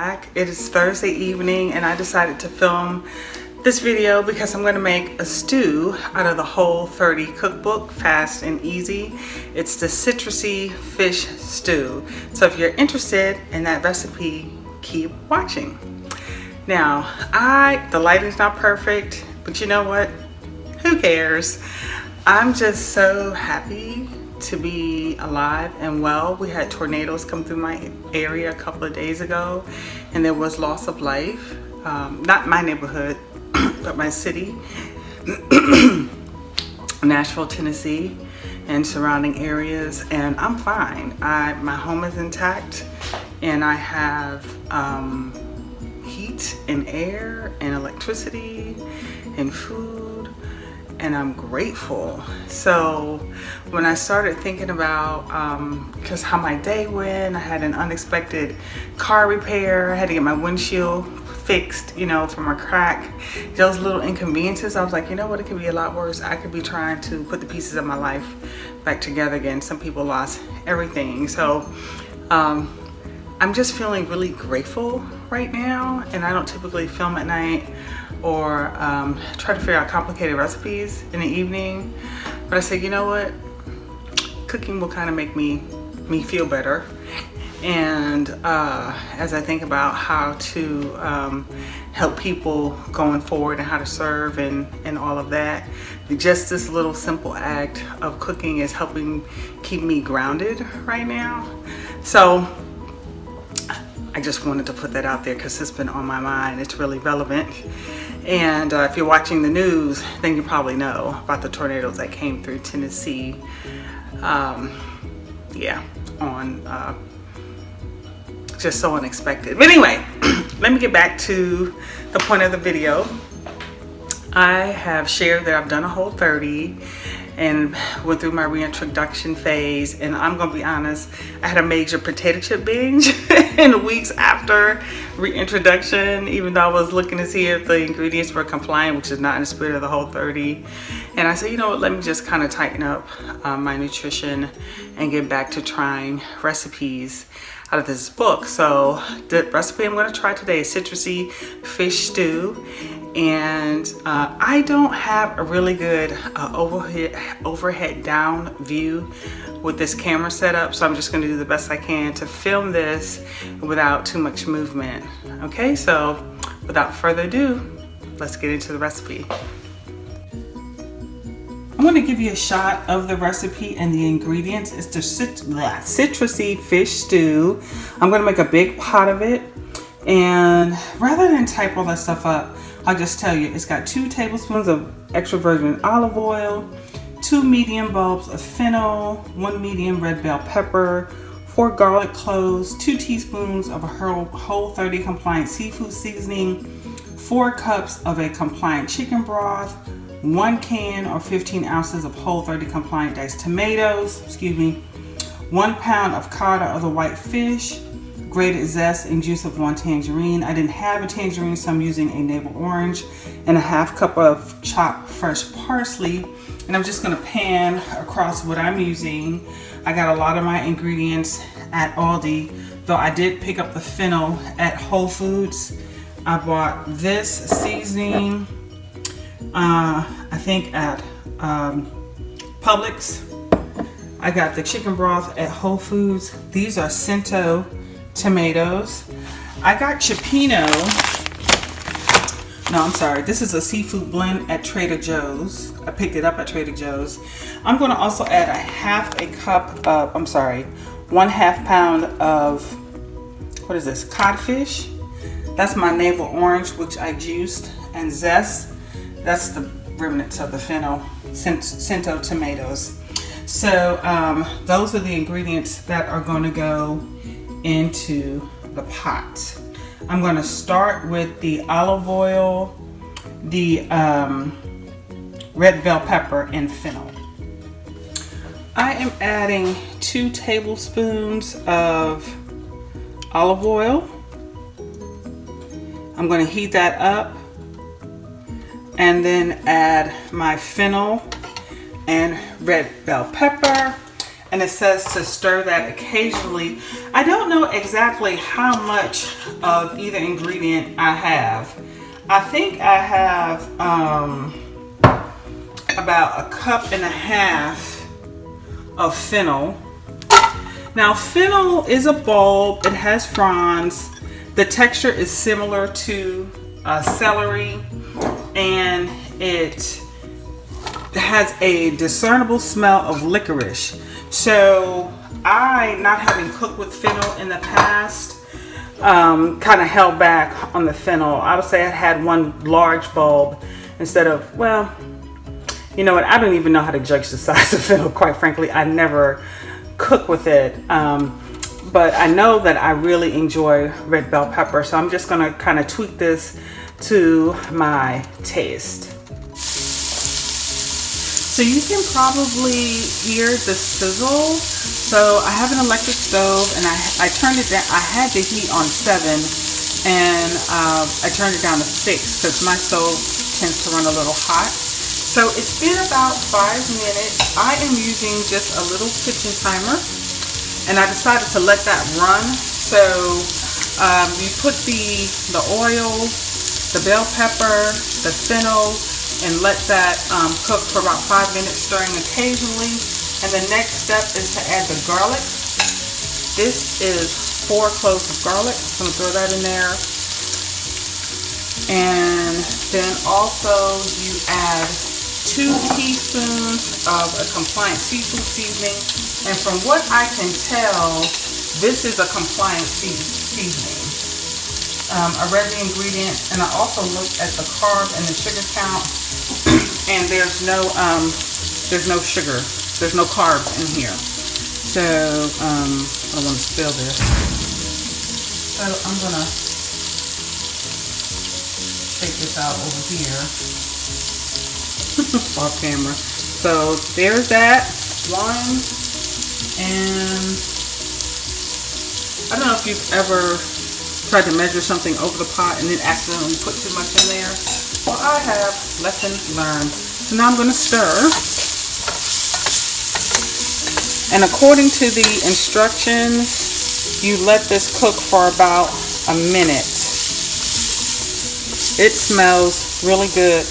It is Thursday evening and I decided to film this video because I'm going to make a stew out of the Whole30 cookbook, Fast and Easy. It's the citrusy fish stew. So if you're interested in that recipe, keep watching. Now, the lighting's not perfect, but you know what? Who cares? I'm just so happy to be alive and well. We had tornadoes come through my area a couple of days ago and there was loss of life. Not my neighborhood, but my city, Nashville, Tennessee, and surrounding areas, and I'm fine. My home is intact and I have heat and air and electricity and food, and I'm grateful. So when I started thinking about just how my day went, I had an unexpected car repair. I had to get my windshield fixed, you know, from a crack. Those little inconveniences, I was like, you know what, it could be a lot worse. I could be trying to put the pieces of my life back together again. Some people lost everything. So I'm just feeling really grateful right now, and I don't typically film at night or try to figure out complicated recipes in the evening, but I said, you know what, cooking will kind of make me feel better. And as I think about how to help people going forward and how to serve and all of that, just this little simple act of cooking is helping keep me grounded right now. So I just wanted to put that out there because it's been on my mind. It's really relevant. And if you're watching the news, then you probably know about the tornadoes that came through Tennessee. Just so unexpected. But anyway, let me get back to the point of the video. I have shared that I've done a Whole30 and went through my reintroduction phase, and I'm gonna be honest, I had a major potato chip binge in the weeks after reintroduction, even though I was looking to see if the ingredients were compliant, which is not in the spirit of the Whole30. And I said, you know what, let me just kind of tighten up my nutrition and get back to trying recipes out of this book. So the recipe I'm going to try today is citrusy fish stew, and I don't have a really good overhead down view with this camera setup, so I'm just going to do the best I can to film this without too much movement. Okay, so without further ado, let's get into the recipe. I'm going to give you a shot of the recipe and the ingredients. It's the citrusy fish stew. I'm going to make a big pot of it, and rather than type all that stuff up, I'll just tell you it's got 2 tablespoons of extra virgin olive oil, 2 medium bulbs of fennel, 1 medium red bell pepper, 4 garlic cloves, 2 teaspoons of a Whole30 compliant seafood seasoning, 4 cups of a compliant chicken broth, 1 can or 15 ounces of Whole30 compliant diced tomatoes, 1 pound of cod or other white fish, grated zest and juice of 1 tangerine. I didn't have a tangerine, so I'm using a navel orange, and a half cup of chopped fresh parsley. And I'm just gonna pan across what I'm using. I got a lot of my ingredients at Aldi, though I did pick up the fennel at Whole Foods. I bought this seasoning, I think at Publix. I got the chicken broth at Whole Foods. These are Cento tomatoes. I got Cioppino. No, I'm sorry. This is a seafood blend at Trader Joe's. I picked it up at Trader Joe's. I'm going to also add one half pound of, what is this, codfish. That's my navel orange, which I juiced, and zest. That's the remnants of the fennel, Cento tomatoes. So those are the ingredients that are going to go into the pot. I'm going to start with the olive oil, the red bell pepper, and fennel. I am adding 2 tablespoons of olive oil. I'm going to heat that up and then add my fennel and red bell pepper. and it says to stir that occasionally. I don't know exactly how much of either ingredient I have. I think I have about 1.5 cups of fennel. Now fennel is a bulb, it has fronds. The texture is similar to celery, and it has a discernible smell of licorice. So I, not having cooked with fennel in the past, kind of held back on the fennel. I would say I had one large bulb instead of, well, you know what, I don't even know how to judge the size of fennel, quite frankly. I never cook with it, but I know that I really enjoy red bell pepper, so I'm just gonna kind of tweak this to my taste. So you can probably hear the sizzle. So I have an electric stove, and I turned it down. I had the heat on 7, and I turned it down to 6 because my stove tends to run a little hot. So it's been about 5 minutes. I am using just a little kitchen timer, and I decided to let that run. So you put the oil, the bell pepper, the fennel, and let that cook for about 5 minutes, stirring occasionally. And the next step is to add the garlic. This is 4 cloves of garlic. I'm gonna throw that in there. And then also you add 2 teaspoons of a compliant seafood seasoning. And from what I can tell, this is a compliant seasoning. I read the ingredients, and I also looked at the carb and the sugar count, and there's no sugar, there's no carbs in here. So I don't want to spill this. So I'm gonna take this out over here off camera. So there's that one, and I don't know if you've ever tried to measure something over the pot and then accidentally put too much in there. Well, I have. Lesson learned. So now I'm going to stir. And according to the instructions, you let this cook for about a minute. It smells really good.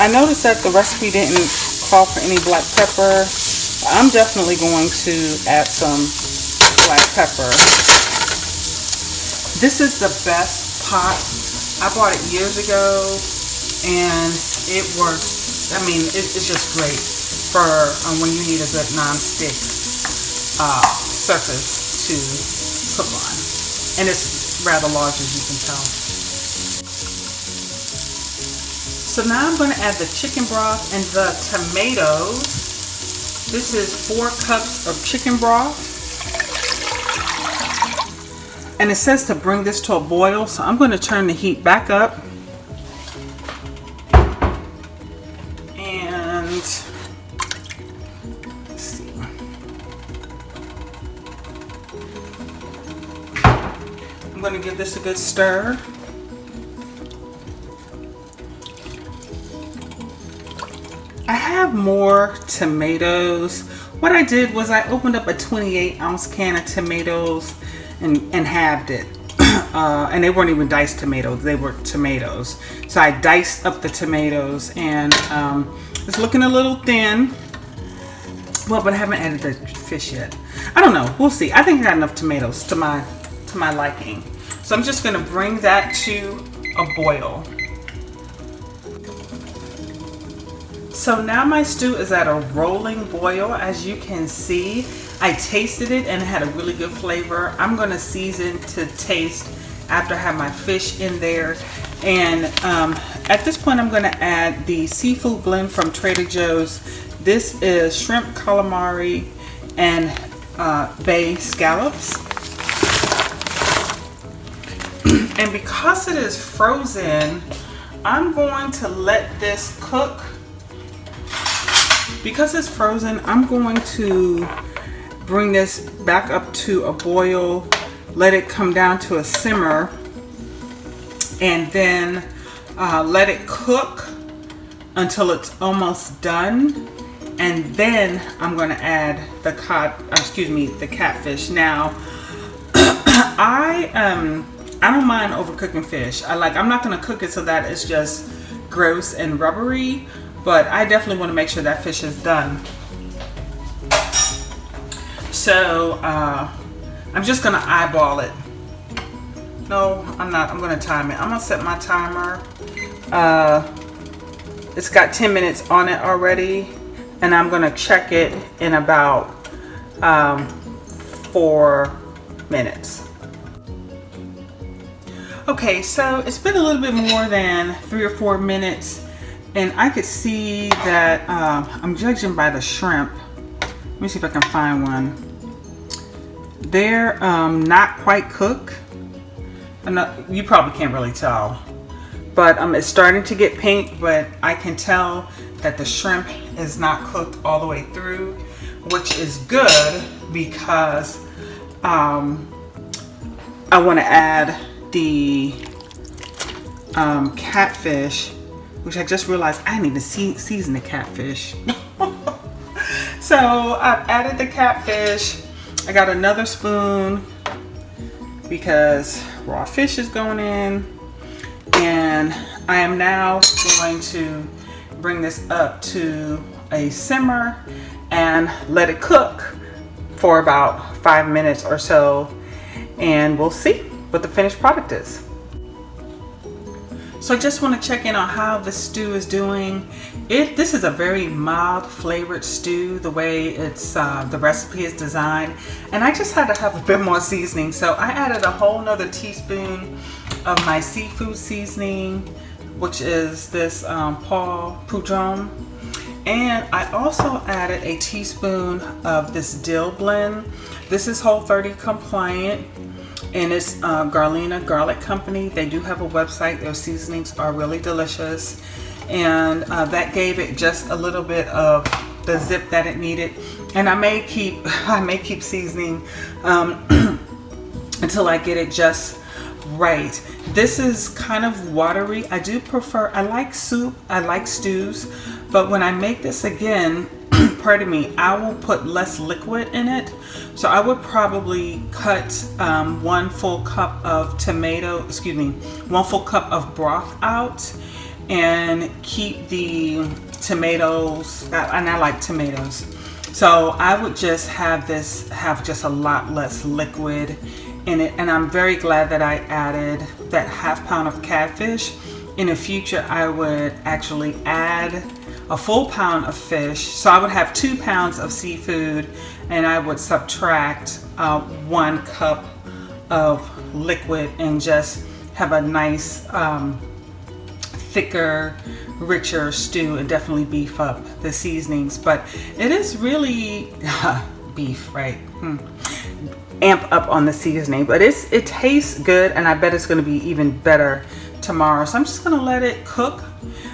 I noticed that the recipe didn't call for any black pepper. I'm definitely going to add some black pepper. This is the best pot. I bought it years ago, and it works. I mean, it's just great for when you need a good non-stick surface to cook on. And it's rather large, as you can tell. So now I'm going to add the chicken broth and the tomatoes. This is 4 cups of chicken broth. And it says to bring this to a boil, so I'm going to turn the heat back up. And let's see. I'm going to give this a good stir. I have more tomatoes. What I did was I opened up a 28-ounce can of tomatoes and halved it. And they weren't even diced tomatoes, they were tomatoes. So I diced up the tomatoes, and it's looking a little thin. Well, but I haven't added the fish yet. I don't know, we'll see. I think I got enough tomatoes to my liking. So I'm just gonna bring that to a boil. So now my stew is at a rolling boil. As you can see, I tasted it and it had a really good flavor. I'm gonna season to taste after I have my fish in there. And at this point, I'm gonna add the seafood blend from Trader Joe's. This is shrimp, calamari, and bay scallops. And because it is frozen, I'm going to let this cook. Because it's frozen, I'm going to bring this back up to a boil, let it come down to a simmer, and then let it cook until it's almost done. And then I'm going to add the catfish. Now, I don't mind overcooking fish. I'm not going to cook it so that it's just gross and rubbery, but I definitely want to make sure that fish is done. So I'm just going to eyeball it. No, I'm not. I'm going to time it. I'm going to set my timer. It's got 10 minutes on it already, and I'm going to check it in about 4 minutes. Okay, so it's been a little bit more than 3 or 4 minutes, and I could see that I'm judging by the shrimp. Let me see if I can find one. They're not quite cooked. You probably can't really tell, but it's starting to get pink, but I can tell that the shrimp is not cooked all the way through, which is good because I want to add the catfish, which I just realized I need to season the catfish. So I've added the catfish. I got another spoon because raw fish is going in, and I am now going to bring this up to a simmer and let it cook for about 5 minutes or so, and we'll see what the finished product is. So I just want to check in on how the stew is doing. This is a very mild flavored stew, the way it's the recipe is designed, and I just had to have a bit more seasoning, so I added a whole nother teaspoon of my seafood seasoning, which is this Paul Poudron, and I also added a teaspoon of this dill blend. This is Whole30 compliant, and it's Garlina Garlic Company. They do have a website. Their seasonings are really delicious, and that gave it just a little bit of the zip that it needed. And I may keep seasoning until I get it just right. This is kind of watery. I like soup, I like stews, but when I make this again, pardon me, I will put less liquid in it. So I would probably cut 1 full cup of 1 full cup of broth out, and keep the tomatoes, and I like tomatoes. So I would just have this have just a lot less liquid in it, and I'm very glad that I added that ½ pound of catfish. In the future, I would actually add a full pound of fish. So I would have 2 pounds of seafood, and I would subtract 1 cup of liquid and just have a nice thicker, richer stew, and definitely beef up the seasonings. But it is really beef, right? Amp up on the seasoning, but it tastes good, and I bet it's going to be even better tomorrow. So I'm just going to let it cook.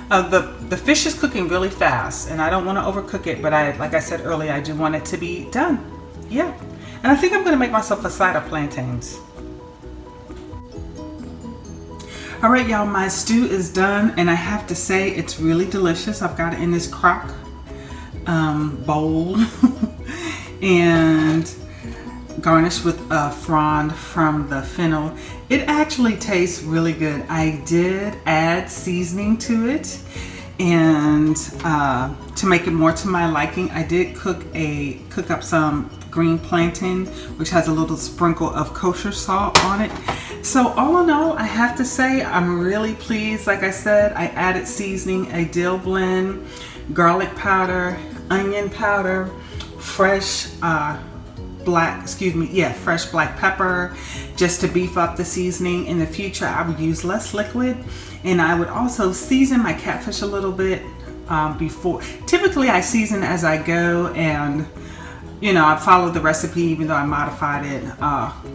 The fish is cooking really fast, and I don't want to overcook it, but like I said earlier, I do want it to be done. Yeah, and I think I'm going to make myself a side of plantains. All right, y'all, my stew is done, and I have to say it's really delicious. I've got it in this crock bowl and garnished with frond from the fennel. It actually tastes really good. I did add seasoning to it, and to make it more to my liking, I did cook up some green plantain, which has a little sprinkle of kosher salt on it. So all in all, I have to say I'm really pleased. Like I said, I added seasoning, a dill blend, garlic powder, onion powder, fresh black pepper, just to beef up the seasoning. In the future, I would use less liquid, and I would also season my catfish a little bit before. Typically, I season as I go, and I followed the recipe, even though I modified it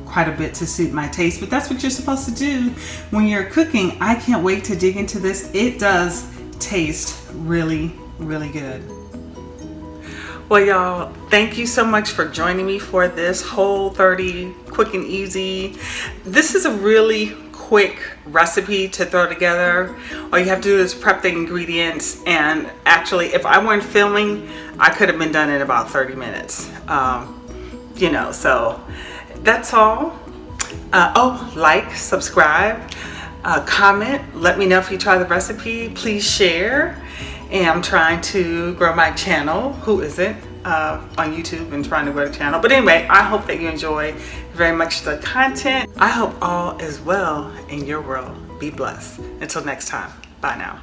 quite a bit to suit my taste. But that's what you're supposed to do when you're cooking. I can't wait to dig into this. It does taste really, really good. Well, y'all, thank you so much for joining me for this Whole30 quick and easy. This is a really quick recipe to throw together. All you have to do is prep the ingredients, and actually if I weren't filming, I could have been done in about 30 minutes. You know, so that's all. Oh, like, subscribe, comment, let me know if you try the recipe, please share. And I'm trying to grow my channel. Who isn't? On YouTube and trying to grow the channel. But anyway, I hope that you enjoy very much the content. I hope all is well in your world. Be blessed. Until next time. Bye now.